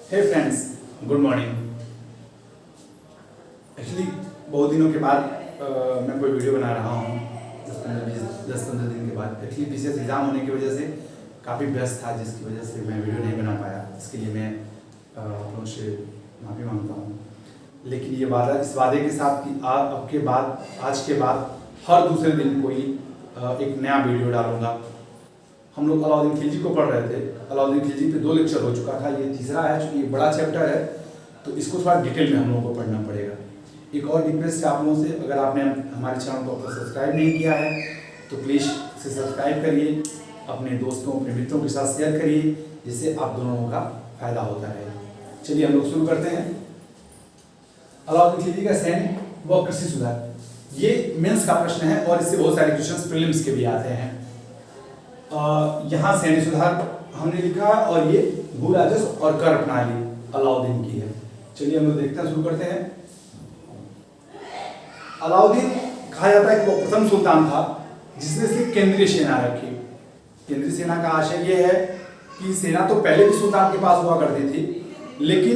हे friends, good morning. Actually बहुत दिनों के बाद मैं कोई वीडियो बना रहा हूँ। 10-15 दिन के बाद एक्चुअली पीसीएस एग्ज़ाम होने की वजह से काफ़ी व्यस्त था, जिसकी वजह से मैं वीडियो नहीं बना पाया। इसके लिए मैं आप लोगों से माफ़ी मांगता हूँ। लेकिन ये वादा, इस वादे के साथ कि आज के बाद हर दूसरे दिन कोई एक नया वीडियो डालूंगा। हम लोग अलाउद्दीन खिलजी को पढ़ रहे थे। अलाउद्दीन खिलजी पे 2 लेक्चर हो चुका था, ये तीसरा है। चूँकि ये बड़ा चैप्टर है तो इसको थोड़ा डिटेल में हम लोगों को पढ़ना पड़ेगा। एक और रिक्वेस्ट है आप लोगों से, अगर आपने हमारे चैनल को सब्सक्राइब नहीं किया है तो प्लीज़ इसे सब्सक्राइब करिए, अपने दोस्तों अपने मित्रों के साथ शेयर करिए, जिससे आप दोनों का फायदा होता रहे। चलिए हम लोग शुरू करते हैं। अलाउद्दीन खिलजी का सैनिक व कृषि सुधार, ये मेंस का प्रश्न है और इससे बहुत सारे क्वेश्चंस प्रीलिम्स के भी आते हैं। यहाँ सैनिक सुधार हमने लिखा और ये भू राजस्व और कर प्रणाली अलाउद्दीन की है। चलिए हम लोग देखते हैं, शुरू करते हैं। अलाउद्दीन कहा जाता है कि वो प्रथम सुल्तान था जिसने सिर्फ केंद्रीय सेना रखी। केंद्रीय सेना का आशय ये है कि सेना तो पहले भी सुल्तान के पास हुआ करती थी, लेकिन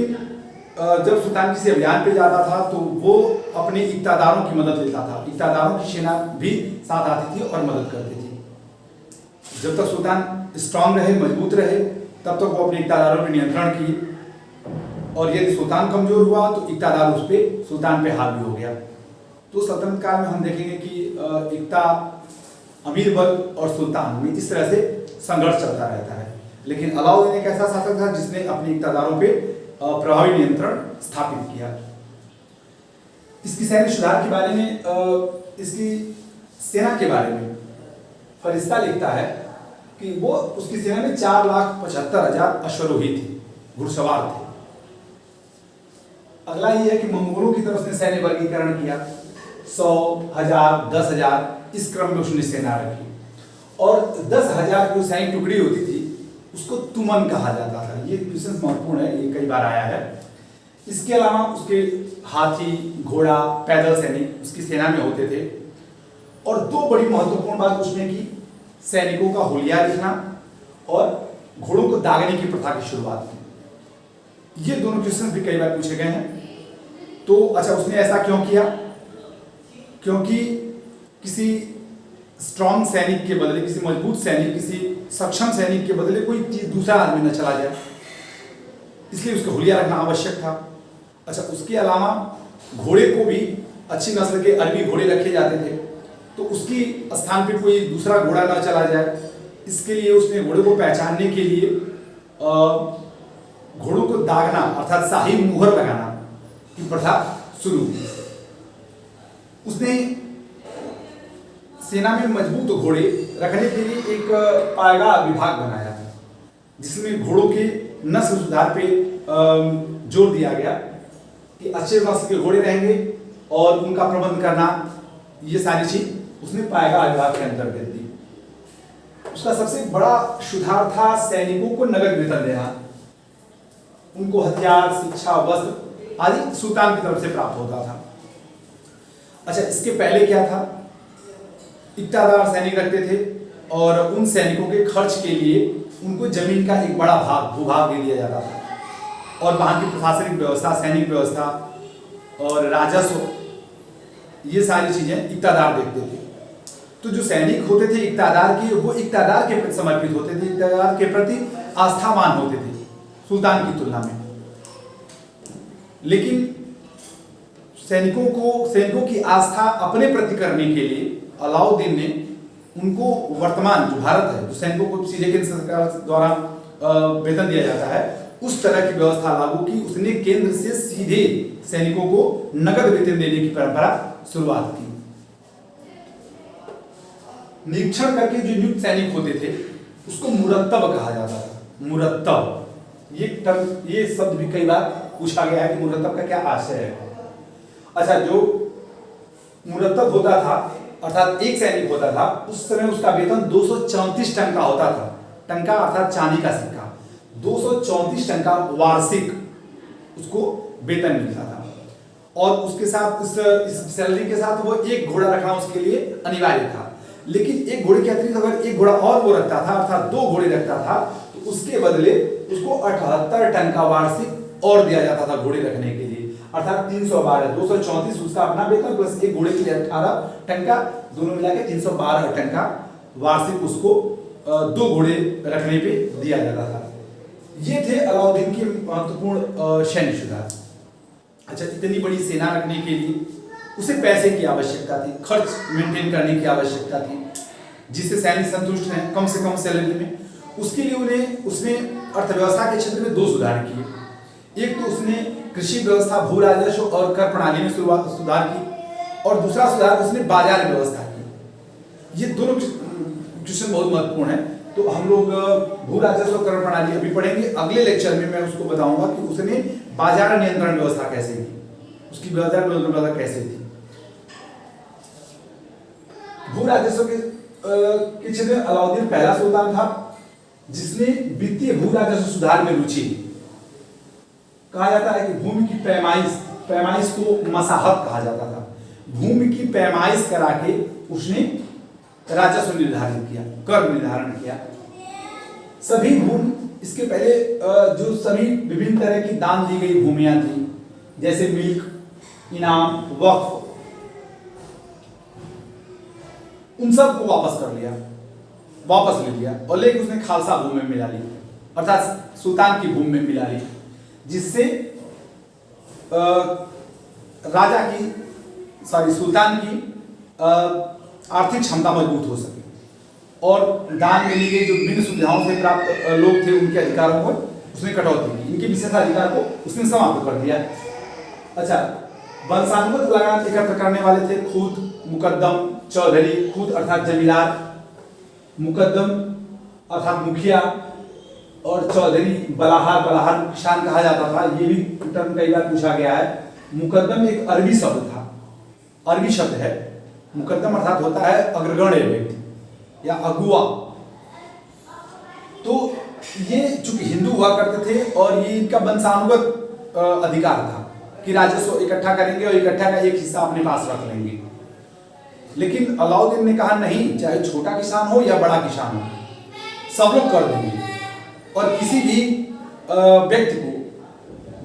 जब सुल्तान किसी अभियान पे जाता था तो वो अपने इक्तादारों की मदद लेता था। इक्तादारों की सेना भी साथ आती थी और मदद करती थी। जब तक सुल्तान स्ट्रांग रहे, मजबूत रहे, तब तक वो अपने इक्तादारों पर नियंत्रण किए। और यदि सुल्तान कमजोर हुआ तो इक्तादार उस पर सुल्तान पे हावी हो गया। तो सल्तनत काल में हम देखेंगे कि इक्ता, अमीर वर्ग और सुल्तान में इस तरह से संघर्ष चलता रहता है। लेकिन अलाउद्दीन एक ऐसा शासक था जिसने अपने इक्तादारों पे प्रभावी नियंत्रण स्थापित किया। इसकी सैन्य सुधार के बारे में, इसकी सेना के बारे में फरिश्ता लिखता है कि वो उसकी सेना में 4,75,000 अश्वरोही थे, घुड़सवार थे। अगला ये है कि मंगोलों की तरफ से सैन्य वर्गीकरण किया। 100, 1000, 10,000 इस क्रम में उसने सेना रखी। और 10,000 की सैनिक टुकड़ी होती थी उसको तुमन कहा जाता था। ये क्वेश्चन महत्वपूर्ण है, ये कई बार आया है। इसके अलावा उसके हाथी, घोड़ा, पैदल सैनिक उसकी सेना में होते थे। और 2 बड़ी महत्वपूर्ण बात उसने की, सैनिकों का हुलिया लिखना और घोड़ों को दागने की प्रथा की शुरुआत की। ये दोनों क्वेश्चन भी कई बार पूछे गए हैं। तो अच्छा, उसने ऐसा क्यों किया? क्योंकि किसी स्ट्रांग सैनिक के बदले, किसी मजबूत सैनिक, किसी सक्षम सैनिक के बदले कोई दूसरा आदमी न चला जाए, इसलिए उसका हुलिया रखना आवश्यक था। अच्छा, उसके अलावा घोड़े को भी अच्छी नस्ल के अरबी घोड़े रखे जाते थे, तो उसकी स्थान पे कोई दूसरा घोड़ा ना चला जाए, इसके लिए उसने घोड़े को पहचानने के लिए घोड़ों को दागना अर्थात शाही मुहर लगाना की प्रथा शुरू की। उसने सेना में मजबूत घोड़े रखने के लिए एक पायगा विभाग बनाया, जिसमें घोड़ों के नस्ल सुधार पे जोर दिया गया कि अच्छे नस्ल के घोड़े रहेंगे और उनका प्रबंध करना, ये सारी चीज उसने पायगा विभाग के अंतर्गत दी। उसका सबसे बड़ा सुधार था सैनिकों को नगद वेतन देना। उनको हथियार, शिक्षा, वस्त्र आदि सुल्तान की तरफ से प्राप्त होता था। अच्छा, इसके पहले क्या था? इक्तादार सैनिक रखते थे और उन सैनिकों के खर्च के लिए उनको जमीन का एक बड़ा भाग, भूभाग दे दिया जाता था। और वहां की प्रशासनिक व्यवस्था, सैनिक व्यवस्था और राजस्व, ये सारी चीजें इक्तादार देखते थे। तो जो सैनिक होते थे इक्तादार के, वो इक्तादार के प्रति समर्पित होते थे, इक्तादार के प्रति आस्थावान होते थे सुल्तान की तुलना में। लेकिन सैनिकों की आस्था अपने प्रति करने के लिए अलाउद्दीन ने उनको वर्तमान जो भारत है, जो सैनिकों को सीधे केंद्र सरकार द्वारा वेतन दिया जाता है, उस तरह की व्यवस्था लागू की। उसने केंद्र से सीधे सैनिकों को नगद वेतन देने की परंपरा शुरुआत की। निरीक्षण करके जो नियुक्त सैनिक होते थे उसको मुरत्तब कहा जाता था। मुरत्तब, ये शब्द भी कई बार पूछा गया है कि मुरत्तब का क्या आशय है। अच्छा, जो मुरत्तब होता था अर्थात एक सैनिक होता था, उस समय उसका वेतन 234 टंका होता था। टंका अर्थात चांदी का सिक्का। 234 टंका वार्षिक उसको वेतन मिलता था। और उसके साथ इस सैलरी के साथ वो एक घोड़ा रखना उसके लिए अनिवार्य था। लेकिन एक घोड़े के अतिरिक्त अगर एक घोड़ा और वो रखता था, अर्थात 2 घोड़े रखता था, तो उसके बदले उसको 78 टन का वार्षिक और दिया जाता था घोड़े रखने के लिए, अर्थात 312 234 उसका अपना वेतन प्लस एक घोड़े के लिए 18 टन का, दोनों मिला के 312 टन का वार्षिक उसको 2 घोड़े रखने पे दिया जाता था। ये थे अलाउद्दीन के महत्वपूर्ण सैन्य सुधार। अच्छा, इतनी बड़ी सेना रखने के लिए उसे पैसे की आवश्यकता थी, खर्च मेंटेन करने की आवश्यकता थी, जिससे सैनिक संतुष्ट हैं कम से कम सैलरी में। उसके लिए उसने अर्थव्यवस्था के क्षेत्र में 2 सुधार किए। एक तो उसने कृषि व्यवस्था, भू राजस्व और कर प्रणाली में सुधार की, और दूसरा सुधार उसने बाजार व्यवस्था की। ये दोनों क्वेश्चन बहुत महत्वपूर्ण है। तो हम लोग भू राजस्व और कर प्रणाली अभी पढ़ेंगे, अगले लेक्चर में मैं उसको बताऊंगा कि उसने बाजार नियंत्रण व्यवस्था कैसे की, उसकी बाजार नियंत्रण व्यवस्था कैसे थी। भू राजस्व के क्षेत्र में अलाउद्दीन पहला सुल्तान था जिसने वित्तीय भू राजस्व सुधार में रुचि। कहा जाता है कि भूमि की पैमाइश को मसाहत कहा जाता था। भूमि की पैमाइश करा के उसने राजस्व निर्धारित किया, कर निर्धारण किया। सभी भूमि, इसके पहले जो सभी विभिन्न तरह की दान दी गई भूमियां थी, जैसे मिल्क, इनाम, वक्फ, उन सब को वापस ले लिया और लेकिन उसने खालसा भूमि में मिला ली, अर्थात सुल्तान की भूमि में मिला ली, जिससे सुल्तान की आर्थिक क्षमता मजबूत हो सके और दान में ली गई जो विभिन्न सुविधाओं से प्राप्त लोग थे उनके अधिकारों को उसने कटौती की, इनके विशेषाधिकार को उसने समाप्त कर दिया। अच्छा, वंशानुगत लगान एकत्र करने वाले थे खुद मुकद्दम, चौधरी, खुद अर्थात जमींदार, मुकद्दम अर्थात मुखिया, और चौधरी बलाहार किसान कहा जाता था। ये भी टर्म कई बार पूछा गया है। मुकद्दम एक अरबी शब्द था, अरबी शब्द है। मुकद्दम अर्थात होता है अग्रगण्य व्यक्ति या अगुआ। तो ये चूंकि हिंदू हुआ करते थे और ये इनका वंशानुगत अधिकार था कि राजस्व इकट्ठा करेंगे और इकट्ठा का एक हिस्सा अपने पास रख लेंगे। लेकिन अलाउद्दीन ने कहा नहीं, चाहे छोटा किसान हो या बड़ा किसान हो, सब लोग कर देंगे और किसी भी व्यक्ति को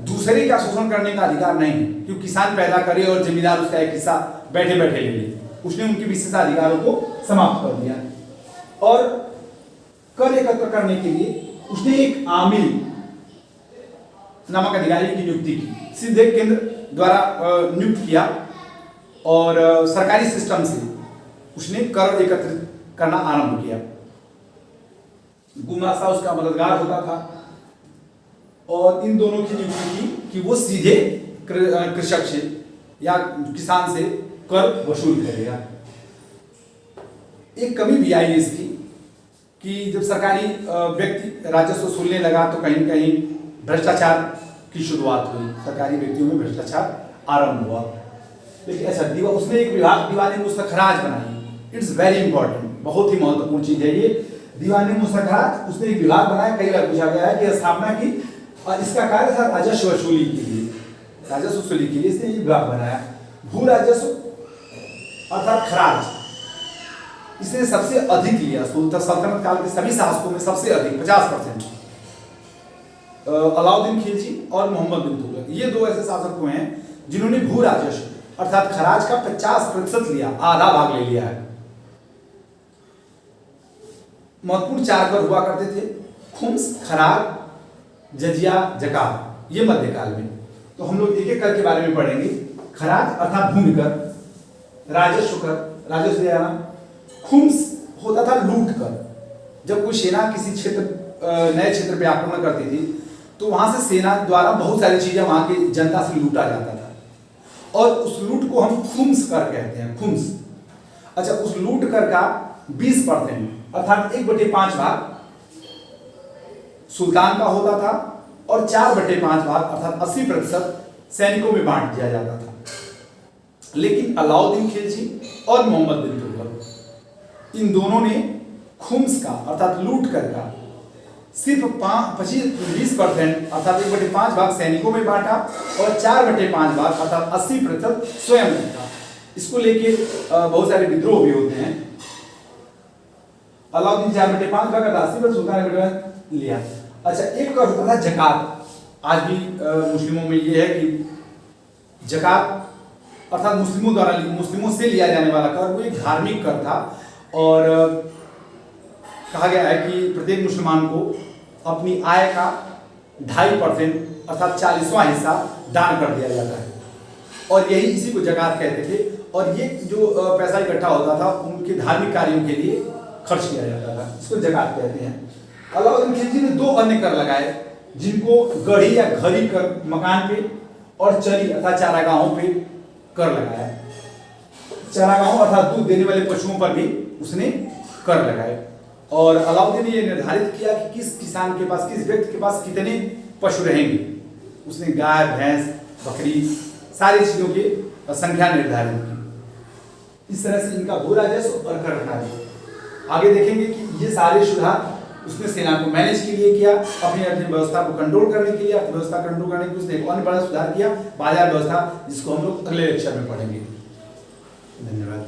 दूसरे का शोषण करने का अधिकार नहीं है, क्योंकि किसान पैदा करे और जमींदार उसका एक हिस्सा बैठे बैठे ले ले। उसने उनके विशेषाधिकारों को समाप्त कर दिया और कर एकत्र करने के लिए उसने एक आमिल नामक अधिकारी की नियुक्ति की, सीधे केंद्र द्वारा नियुक्त किया और सरकारी सिस्टम से उसने कर एकत्रित करना आरंभ किया। गुमास्ता उसका मददगार होता था और इन दोनों की नियुक्ति की कि वो सीधे कृषक से या किसान से कर वसूल करेगा। एक कमी भी आई इसकी कि जब सरकारी व्यक्ति राजस्व वसूलने लगा तो कहीं कहीं भ्रष्टाचार की शुरुआत हुई, सरकारी व्यक्तियों में भ्रष्टाचार आरंभ हुआ। लेकिन अच्छा, उसने एक विभाग दीवानी मुस्तखराज बनाई। इट्स वेरी इंपॉर्टेंट, बहुत ही महत्वपूर्ण चीज है ये दीवानी मुस्तखराज। उसने एक विभाग बनाया, कई बार पूछा गया है कि स्थापना की और इसका कार्य था राजस्व वसूली के लिए, राजस्व वसूली के लिए इसने ये विभाग बनाया। भू राजस्व अर्थात खराज इसने सबसे अधिक लिया सल्तनत काल के सभी शासकों में, सबसे अधिक 50%। अलाउद्दीन खिलजी और मोहम्मद बिन तुगलक, ये 2 ऐसे शासक हुए हैं जिन्होंने भू राजस्व अर्थात खराज का 50% लिया, आधा भाग ले लिया है। महत्वपूर्ण 4 कर हुआ करते थे, खुम्स, खराज, जजिया, जकात, ये मध्यकाल में। तो हम लोग एक एक कर के बारे में पढ़ेंगे। खराज अर्थात भूमि कर, राजस्व कर, राजस्व देना। खुम्स होता था लूट कर, जब कोई सेना किसी नए क्षेत्र पे आक्रमण करती थी तो वहां से सेना द्वारा बहुत सारी चीजें वहां की जनता से लूटा जाता था और उस लूट को हम खुम्स कर कहते हैं, खुम्स। अच्छा, उस लूट कर का 20% अर्थात 1/5 भाग सुल्तान का होता था और 4/5 भाग अर्थात 80% सैनिकों में बांट दिया जाता था। लेकिन अलाउद्दीन खिलजी और मोहम्मद बिन तुगलक इन दोनों ने खुम्स का अर्थात लूट कर का सिर्फ 20% अर्थात 1/5 भाग सैनिकों में बांटा और 4/5 भाग अर्थात 80% स्वयं रखा। इसको लेके बहुत सारे विद्रोह भी होते हैं। अलाउद्दीन 4/5 भाग 80% सुल्तान लिया। अच्छा, एक कर होता था जकात आज भी मुस्लिमों में ये है कि ज़कात अर्थात मुस्लिमों से लिया जाने वाला कर वो एक धार्मिक कर था और कहा गया है कि प्रत्येक मुसलमान को अपनी आय का 2.5% अर्थात 40वां हिस्सा दान कर दिया जाता है और यही इसी को ज़कात कहते थे। और ये जो पैसा इकट्ठा होता था उनके धार्मिक कार्यों के लिए खर्च किया जाता था, इसको ज़कात कहते हैं। अलाउद्दीन खिलजी ने 2 अन्य कर लगाए जिनको गढ़ी या घरी कर मकान पे और चरी अर्थात चारागाहों पे कर लगाया। चारागाहों अर्थात दूध देने वाले पशुओं पर भी उसने कर लगाए और अलाउद्दीन ने यह निर्धारित किया कि किस किसान के पास, किस व्यक्ति के पास कितने पशु रहेंगे। उसने गाय, भैंस, बकरी सारी चीजों की संख्या निर्धारित की। इस तरह से इनका भू राजस्व और कर घटाया। आगे देखेंगे कि ये सारे सुधार उसने सेना को मैनेज के लिए किया, अपनी अर्थव्यवस्था को कंट्रोल करने के लिए, अर्थव्यवस्था कंट्रोल करने के लिए उसने एक अन्य बड़ा सुधार किया, बाजार व्यवस्था, जिसको हम लोग अगले लेक्चर में पढ़ेंगे। धन्यवाद।